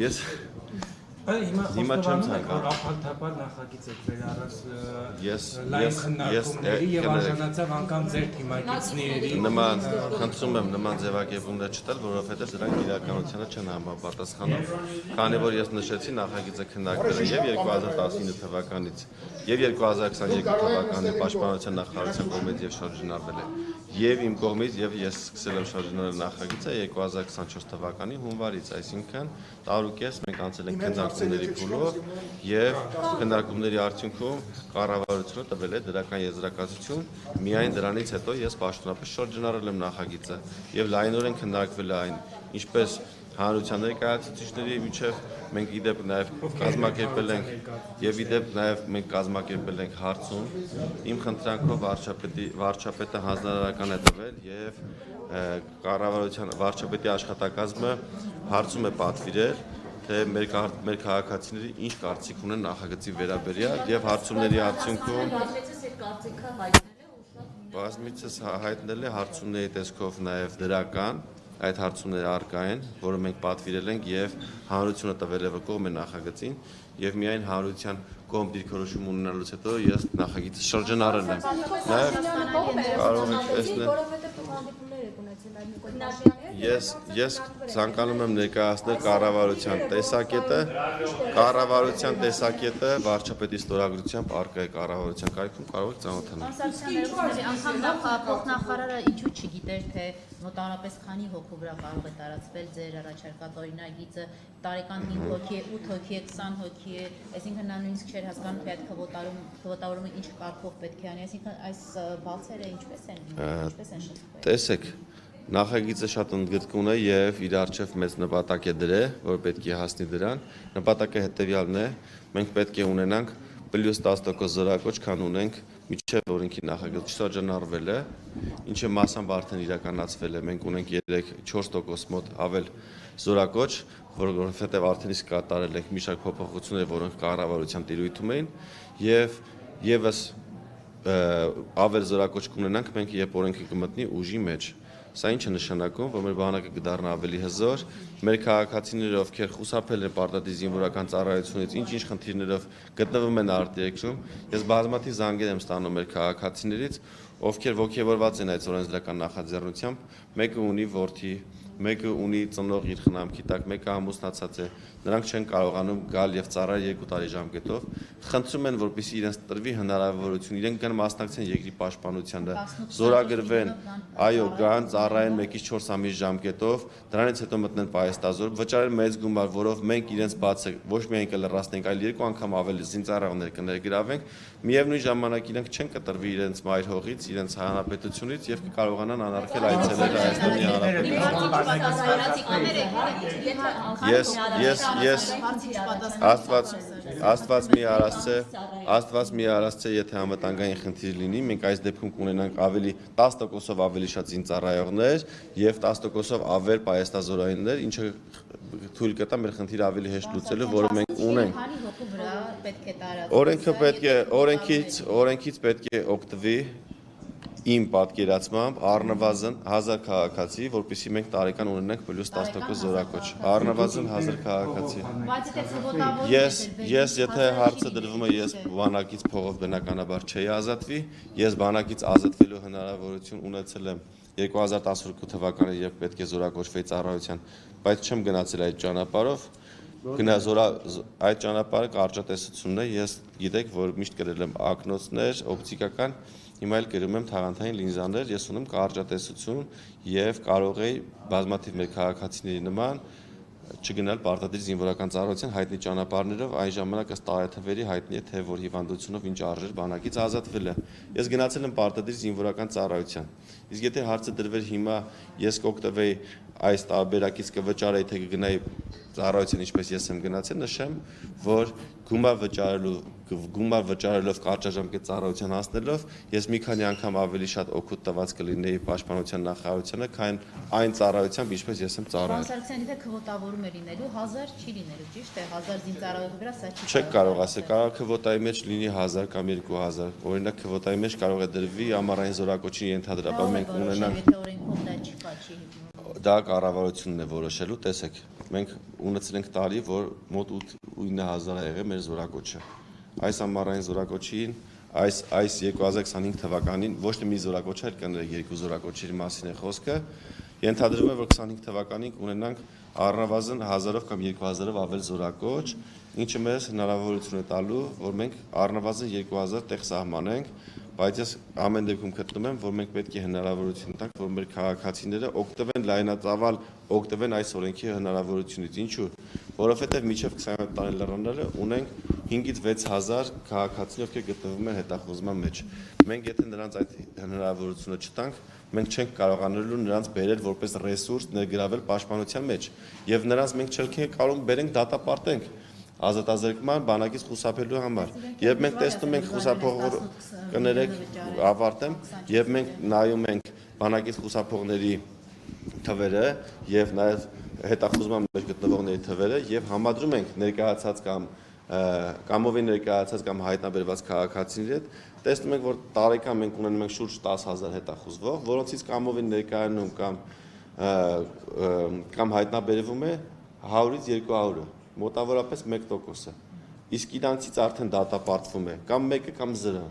Ես Հիմա չեմ ցանկանում ապալթապալ նախագիծ եք վերառած լայն քննարկումների եւ արժանացավ անգամ ձեր թիմակիցների նման խնդրում եմ նման ձևակերպումներ չտալ, որովհետեւ դրանք իրականությանը չեն համապատասխանում, քանի որ ես նշեցի նախագիծը քննարկվել է եւ 2019 թվականից եւ 2022 թվականի պաշտպանության նախարարության կողմից եւ շարժնարվել է եւ իմ կողմից եւ ես սկսել եմ շարժնարել նախագիծը 2024 թվականի հունվարից, այսինքն տարուկես մենք անցել ենք քննարկումների փուլով եւ քննարկումների արդյունքում կառավարությունը տվել է դրական եզրակացություն, միայն դրանից հետո ես պաշտոնապես շարժնարել եմ նախագիծը եւ լայնորեն քննարկվել է այն, ինչպես հանրության ներկայացուցիչների միջև մենք իդեպ նաև կազմակերպել ենք եւ իդեպ նաև մենք կազմակերպել ենք հարցում իմ խնդրանքով վարչապետը հանձնարարական է տվել եւ կառավարության վարչապետի աշխատակազմը հարցում է պատվիրել թե մեր քաղաքացիների ինչ կարծիք ունեն նախագծի վերաբերյալ եւ հարցումների արդյունքում բազմիցս հայտնել է հարցումների տեսքով նաև դրական այդ հարցումները առկա են, որը մենք պատվիրել ենք եւ հանրությունը տվել է կողմ է նախագծին եւ միայն հանրության կողմ դիրքորոշում ունենալուց հետո ես նախագիծը շրջանառել եմ։ Նաեւ կարող եք տեսնել Ես ցանկանում եմ ներկայացնել կառավարության տեսակետը վարչապետի ստորագրությամբ առկա է կառավարության կայքում կարող եք ծանոթանալ։ Անգամ փոխնախարարը ինչու չգիտեր թե մոտավորապես քանի հոգու վրա կարող է տարածվել ձեր առաջարկած օրինագիծը տարեկան 5 հոգի է, 8 հոգի է, 20 հոգի է, այսինքն նա նույնիսկ չէր հասկանում թե այդ քվոտավորումը ինչ կարգով պետք է անի, այսինքն այս բացերը ինչպես են շփվել։ Տեսեք, նախագիծը շատ ընդգրկուն է եւ իր առջեւ մեծ նպատակ է դրել, որ պետք է հասնի դրան։ Նպատակը հետեւյալն է, մենք պետք է ունենանք +10% զորակոչ, քան ունենք միջև օրենքի նախագիծ շրջանառվել է, ինչը մասամբ արդեն իրականացվել է, մենք ունենք 3-4% մոտ ավել զորակոչ, որովհետև արդեն իսկ կատարել ենք մի շարք փոփոխություններ, որոնք կառավարության տիրույթում էին, եւ եւս ավել զորակոչ կունենանք մենք, երբ օրենքը կմտնի ուժի մեջ։ Սա ինչ է նշանակում, որ մեր բանակը կդառնա ավելի հզոր, մեր քաղաքացիները, ովքեր խուսափել են պարտադիր զինվորական ծառայությունից, ինչ խնդիրներով գտնվում են արտերկրում, ես բազմաթիվ զանգեր եմ ստանում մեր քաղաքացիներից, ովքեր ոգևորված են այդ օրենսդրական նախաձեռնությամբ, մեկը ունի որդի, մեկը ունի ծնող իր խնամքի տակ, մեկը ամուսնացած է, նրանք չեն կարողանում գալ եւ ծառայել 2 տարի ժամկետով, խնդրում են, որպեսզի իրենց տրվի հնարավորություն, իրենք կան մասնակցեն երկրի պաշտպանությանը, զորագրվեն, այո, գան, ծառայեն 1-ից 4 ամիս ժամկետով, դրանից հետո մտնեն պահեստազոր, վճարեն մեծ գումար, որով մենք իրենց բացը ոչ միայն կլրացնենք, այլ 2 անգամ ավելի զինծառայողներ կներգրավենք, միևնույն ժամանակ իրենք չեն կտրվի իրենց մայր հողից, իրենց հանրապետությունից եւ կկարողանան անարգել այցելել Հայաստանի Հանրապետություն։ Աստված մի արասցե, եթե անվտանգային խնդիր լինի, մենք այս դեպքում կունենանք ավելի 10%-ով ավելի շատ զինծառայողներ եւ 10%-ով ավել պահեստազորայիններ, ինչը թույլ կտա մեր խնդիրը ավելի հեշտ լուծելու, որը մենք ունենք։ Օրենքից պետք է օգտվի իմ պատկերացմամբ առնվազն 1000 քաղաքացի, որպեսզի մենք տարեկան ունենանք +10% զորակոչ, առնվազն 1000 քաղաքացի։ Ես եթե հարցը դրվում է, ես բանակից փողով բնականաբար չէի ազատվի, ես բանակից ազատվելու հնարավորություն ունեցել եմ 2012 թվականին, երբ պետք է զորակոչվեի ծառայության, բայց չեմ գնացել այդ ճանապարհով։ Այդ ճանապարհը կարճատեսությունն է, ես գիտեք, որ միշտ գրել եմ ակնոցներ, օպտիկական, հիմա էլ գրում եմ թաղանթային լինզաներ, ես ունեմ կարճատեսություն եւ կարող էի բազմաթիվ մեր քաղաքացիների նման չգնալ պարտադիր զինվորական ծառայության հայտնի ճանապարհներով, այն ժամանակ ըստ տարեթվերի հայտնի է թե որ հիվանդությունով ինչ արժեր բանակից ազատվել է։ Ես գնացել եմ պարտադիր զինվորական ծառայության։ Իսկ եթե հարցը դրվեր հիմա ես կօգտվեի այս տարբերակից կվճարեի թե կգնայի ծառայության ինչպես ես եմ գնացել, նշեմ, որ գումար վճարելով կարճաժամկետ ծառայության հասնելով ես մի քանի անգամ ավելի շատ օգուտ տված կլինեի պաշտպանության նախարարությանը, քան այն ծառայությամբ, ինչպես ես եմ ծառայել։ Բանսարքցյանի թե քվոտավորում է լինելու 1000 չի լինելու, ճիշտ է, 1000 զինծառայողի վրա սա չի։ Չեք կարող ասել, կարող քվոտայի մեջ լինի 1000 կամ 2000, օրինակ քվոտայի մեջ կարող է դրվի ամառային զորակոչի ենթադրաբար մենք ունենանք դա կառավարությունն է որոշելու, տեսեք, մենք ունեցել ենք տարի, որ մոտ 9,000 է եղել մեր զորակոչը։ Այս ամառային զորակոչին, այս 2025 թվականին ոչ թե մի զորակոչ այլ կներեք երկու զորակոչերի մասին է խոսքը, ենթադրվում է, որ 25 թվականին կունենանք առնվազն 1000-ով կամ 2000-ով ավել զորակոչ, ինչը մեզ հնարավորություն է տալու, որ մենք առնվազն 2000 տեղ սահմանենք, բայց ես ամեն դեպքում գտնում եմ, որ մենք պետք է հնարավորություն տանք, որ մեր քաղաքացիները օգտվեն լայնածավալ օգտվեն այս օրենքի հնարավորությունից։ Ինչու՞, որովհետև մինչև 27 տարի լրանալը ունենք 5-ից 6000 քաղաքացիներ, ովքեր գտնվում են հետախուզման մեջ։ Մենք եթե նրանց այդ հնարավորությունը չտանք, մենք չենք կարողանալու նրանց բերել որպես ռեսուրս ներգրավել պաշտպանության մեջ, եւ նրանց մենք չենք կարող բերենք դատապարտենք ազատազրկման բանակից խուսափելու համար։ Եվ մենք տեսնում ենք խուսափող կներեք ավարտեմ, եւ մենք նայում ենք բանակից խուսափողների թվերը եւ նաեւ հետախուզման մեջ գտնվողների թվերը եւ համադրում ենք ներկայացած կամ կամովի ներկայացած կամ հայտնաբերված քաղաքացիների հետ, տեսնում ենք, որ տարեկան մենք ունենում ենք շուրջ 10000 հետախուզվող, որոնցից կամովին ներկայանում կամ հայտնաբերվում է 100-ից 200-ը, մոտավորապես 1%-ը։ Իսկ իրանցից արդեն դատապարտվում է կամ 1-ը կամ 0-ը։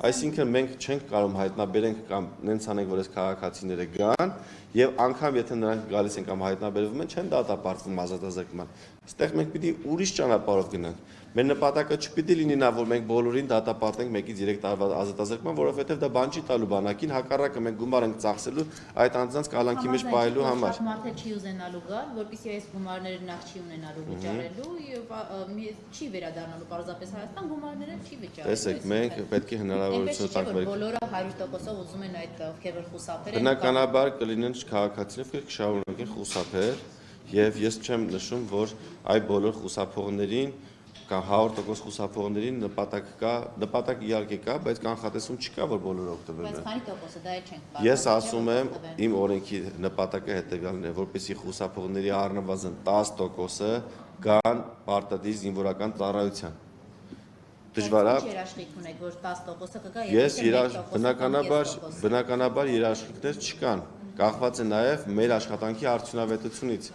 Այսինքն մենք չենք կարող հայտնաբերենք կամ նենց անենք, որ այս քաղաքացիները գան եւ անգամ եթե նրանք գալիս են կամ հայտնաբերվում են, չեն դատապարտվում ազատազրկման։ Այստեղ մենք պիտի ուրիշ ճանապարհով գնանք։ Մեր նպատակը չպիտի լինի նա, որ մենք բոլորին դատապարտենք 1-ից 3 տարվա ազատազրկման, որովհետեւ դա բան չի տալու բանակին, հակառակը մենք գումար ենք ծախսելու այդ անձանց կալանքի մեջ պահելու համար։ Մարդը չի ուզենալու գալ, որպեսզի այս գումարները նախ չի ունենալու վճարելու եւ չի վերադառնալու պարզապես Հայաստան, գումարները չի վճարելու։ Տեսեք, մենք պետք է հնարավորություն տանք մեր բոլորը 100%-ով ուզում են այդ ովքեր որ խուսափեր են։ Բնականաբար կլինեն քաղաքացիներ, ովքեր կշարունակեն խուսափել, եւ ես չեմ նշում, որ այ բոլոր խուսափողներին կամ 100% խուսափողներին նպատակ իհարկե կա, բայց կանխատեսում չկա, որ բոլորը օգտվեն։ Բայց քանի տոկոսը դա չենք կարող։ Ես ասում եմ, իմ օրենքի նպատակը հետեւյալն է, որպեսզի խուսափողների առնվազն 10%-ը գան պարտադիր զինվորական ծառայության։ Դժվար է։ Երաշխիք ունեք, որ 10%-ը կգա, Ես բնականաբար երաշխիքներ չկան։ Կախված է նաև մեր աշխատանքի արդյունավետությունից։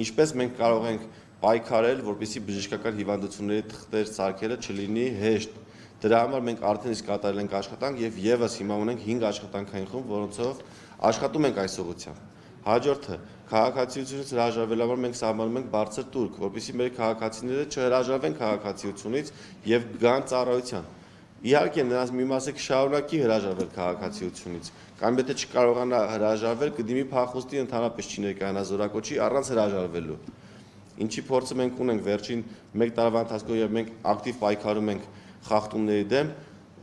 Ինչպես մենք կարող ենք պայքարել, որպեսզի բժշկական հիվանդությունների թղթեր սարքելը չլինի հեշտ։ Դրա համար մենք արդեն իսկ կատարել ենք աշխատանք եւ եւս հիմա ունենք 5 աշխատանքային խումբ, որոնցով աշխատում ենք այս ուղղությամբ։ Հաջորդը քաղաքացիությունից հրաժարվելու համար մենք սահմանում ենք բարձր տուրք, որպեսզի մեր քաղաքացիները չհրաժարվեն քաղաքացիությունից եւ գան ծառայության։ Իհարկե նրանց մի մասը կշարունակի հրաժարվել քաղաքացիությունից, կամ եթե չկարողանա հրաժարվել, կդիմի փախուստի ընդհանրապես չի ներկայանա զորակոչի առանց հրաժարվելու։ Ինչի փորձը մենք ունենք վերջին 1 տարվա ընթացքում եւ մենք ակտիվ պայքարում ենք խախտումների դեմ,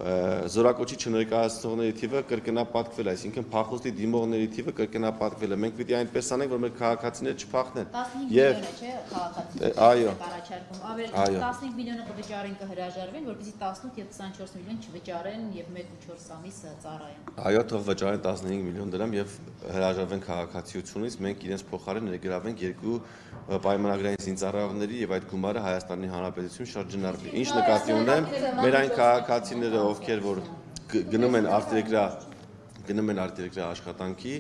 զորակոչի չներկայացնողների թիվը կրկնապատկվել է, այսինքն փախուստի դիմողների թիվը կրկնապատկվել է։ Մենք պիտի այնպես անենք, որ մեր քաղաքացիները չփախնեն։ 15 միլիոնը չէ քաղաքացիները։ Այո։ Առաջարկում ավել 15 միլիոնը կվճարեն կհրաժարվեն, որպեսզի 18 եւ 24 միլիոն չվճարեն եւ 1.4 ամիս ծառայեն։ Այո, թող վճարեն 15 միլիոն դրամ եւ հրաժարվեն քաղաքացիությունից, մենք իրենց փոխարեն ներգրավենք 2 պայմանագրային զինծառայողների եւ այդ գումարը Հայաստանի Հանրապետություն շրջանառվի։ Ինչ նկատի ունեմ, մեր այն քաղաքացիները, ովքեր որ գնում են արտերկրյա աշխատանքի,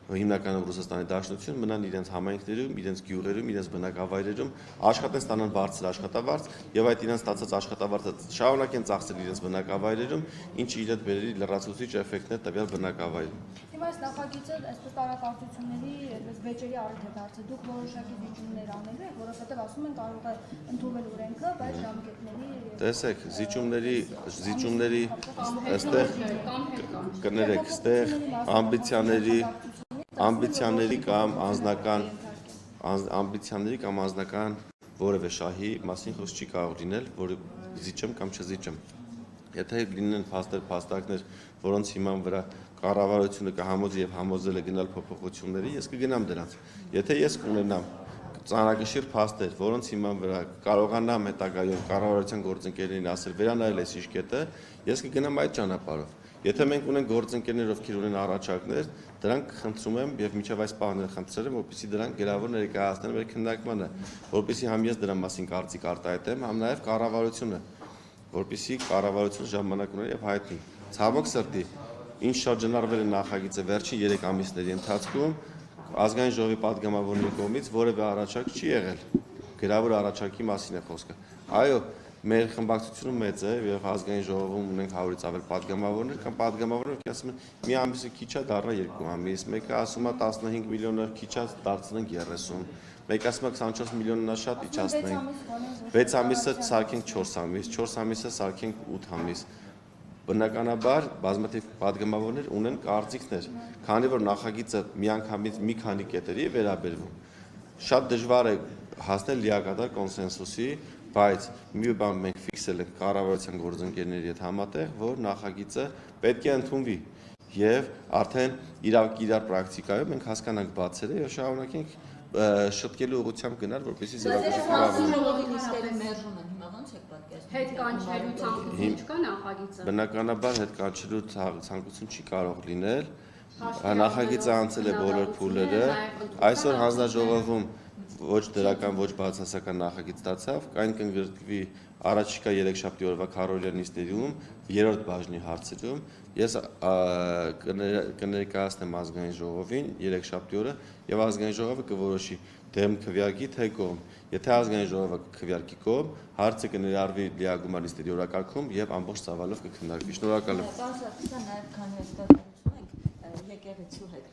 հիմնականում Ռուսաստանի Դաշնություն, մնան իրենց համայնքներում, իրենց գյուղերում, իրենց բնակավայրերում, աշխատեն, ստանան բարձր աշխատավարձ եւ այդ իրենց ստացած աշխատավարձը շարունակեն ծախսել իրենց բնակավայրերում, ինչը իրեն բերի լրացուցիչ էֆեկտներ տվյալ բնակավայրում։ Հիմա այս նախագիծը այսպես տարակարծությունների վեճերի առիթ է դարձել։ Դուք որոշակի զիջումներ անելու եք, որովհետեւ ասում են կարող է ընդունվել օրենքը, բայց ժամկետների Տեսեք, զիջումների այստեղ կներեք, այստեղ ամբիցիաների կամ անձնական որևէ շահի մասին խոսք չի կարող լինել, որ զիջեմ կամ չզիջեմ։ Եթե լինեն փաստարկներ, որոնց հիման վրա կառավարությունը կհամոզի եւ համոզել է գնալ փոփոխությունների, ես կգնամ դրանց։ Եթե ես կունենամ ծանրակշիռ փաստեր, որոնց հիման վրա կարողանամ հետագայում կառավարության գործընկերներին ասել վերանայել այս իշկետը, ես կգնամ այդ ճանապարհով։ Եթե մենք ունենք գործընկերներ, ովքեր ունեն առաջարկներ, դրանք խնդրում եմ եւ միջև այս պահները խնդրել եմ, որպեսզի դրանք գրավոր ներկայացնեն մեր քննարկմանը, որպեսզի համ ես դրա մասին կարծիք արտահայտեմ, համ նաեւ կառավարությունը, որպեսզի կառավարությունը ժամանակ ունենա եւ հայտնի։ Ցավոք սրտի, ինչ շրջանառվել է նախագիծը վերջին 3 ամիսների ընթացքում, ազգային ժողովի պատգամավորների կողմից որևէ առաջարկ չի եղել։ Գրավոր առաջարկի մասին է խոսքը։ Այո, մեր խմբակցությունը մեծ է եւ ազգային ժողովում ունենք 100-ից ավել պատգամավորներ կամ պատգամավորներ, ովքեր ասում են մի ամիսը քիչ է, դառնա 2 ամիս, մեկը ասում է 15 միլիոնը քիչ է, դարձնենք 30, մեկը ասում է 24 միլիոնն է շատ, իջացնենք 6 ամիսը սարքենք 4 ամիս, 4 ամիսը սարքենք 8 ամիս։ Բնականաբար բազմաթիվ պատգամավորներ ունեն կարծիքներ, քանի որ նախագիծը միանգամից մի քանի կետերի է վերաբերվում։ Շատ դժվար է հասնել լիակատար կոնսենսուսի, բայց մի բան մենք ֆիքսել ենք կառավարության գործընկերների հետ համատեղ, որ նախագիծը պետք է ընդունվի եւ արդեն իրար պրակտիկայում մենք հասկանանք բացերը եւ շարունակենք շտկելու ուղղությամբ գնալ, որպեսզի Հետ կանչելու ցանկություն չկա նախագիծը։ Բնականաբար հետ կանչելու ցանկություն չի կարող լինել։ Նախագիծը անցել է բոլոր փուլերը։ Այսօր հանձնաժողովում ոչ դրական, ոչ բացասական նախագիծ ստացավ, կային կընդգրկվի առաջիկա 3 օրվա քառօրյա նիստերում, 3-րդ բաժնի հարցերում։ Ես կներկայացնեմ ազգային ժողովին 3 օրը եւ ազգային ժողովը կորոշի դեմ քվեարկի թե կողմ։ Եթե ազգային ժողովը քվեարկի կողմ, հարցը կներառվի լիագումար նիստերի օրակարգում եւ ամբողջ ծավալով կքննարկվի։ Շնորհակալ եմ։ Սա նաև քանի հստակություն ենք եկեղեցու հետ։